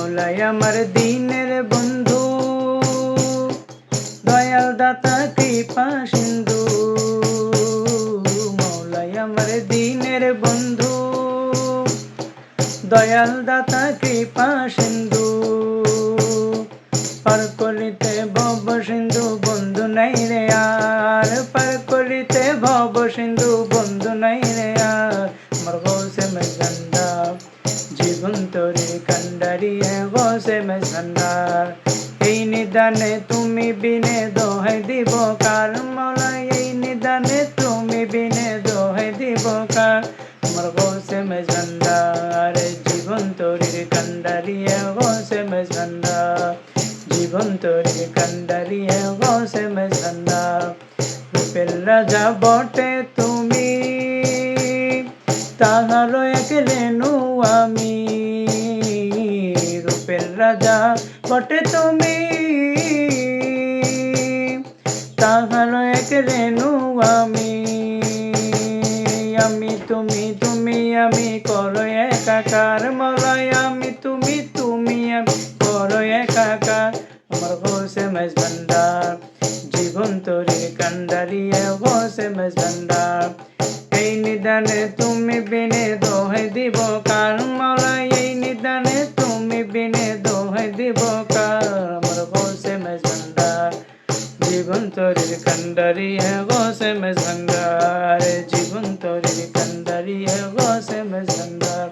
মৌলাই আমার দিনের বন্ধু, দয়াল দাতা কৃপা সিন্ধু। মৌলাই আমার দিনের বন্ধু, দয়াল দাতা কৃপা সিন্ধু। পার করিতে ভব সিন্ধু বন্ধু নাই রে আর, পার করিতে ভব সিন্ধু বন্ধু নাই রে আর। আমার গৌসে মেঘান্ডা জীবন তরি কান্ডারিয়ে গৌসে মেঘান্ডার। এই নিদানে তুমি বিনে দোহাই দিব কার, মৌলাই এই নিদানে তুমি বিনে দোহাই দিব কার। আমার গৌসে মেঘান্ডার জীবন তরির কান্ডারিয়ে গৌসে মেঘান্ডার, জীবন তরির কান্ডারিয়ে গৌসে মেঘান্ডার। রূপের রাজা বটে তুমি, তাহার এক রেণু আমি। রূপের রাজা বটে তুমি, তাহার এক রেণু আমি। আমি তুমি তুমি আমি করো একাকার, মৌলাই আমি তুমি তুমি আমি করো একাকার। আমার গৌসে মেঘান্ডার জীবন তরির কান্ডারিয়ে গৌসে মেঘান্ডার। এই নিদানে তুমি বিনে দোহাই দিব কার, মৌলাই এই নিদানে তুমি বিনে দোহাই দিব কার। আমার গৌসে মেঘান্ডার জীবন তরির কান্ডারিয়ে গৌসে মেঘান্ডার, জীবন তরির কান্ডারিয়ে গৌসে মেঘান্ডার।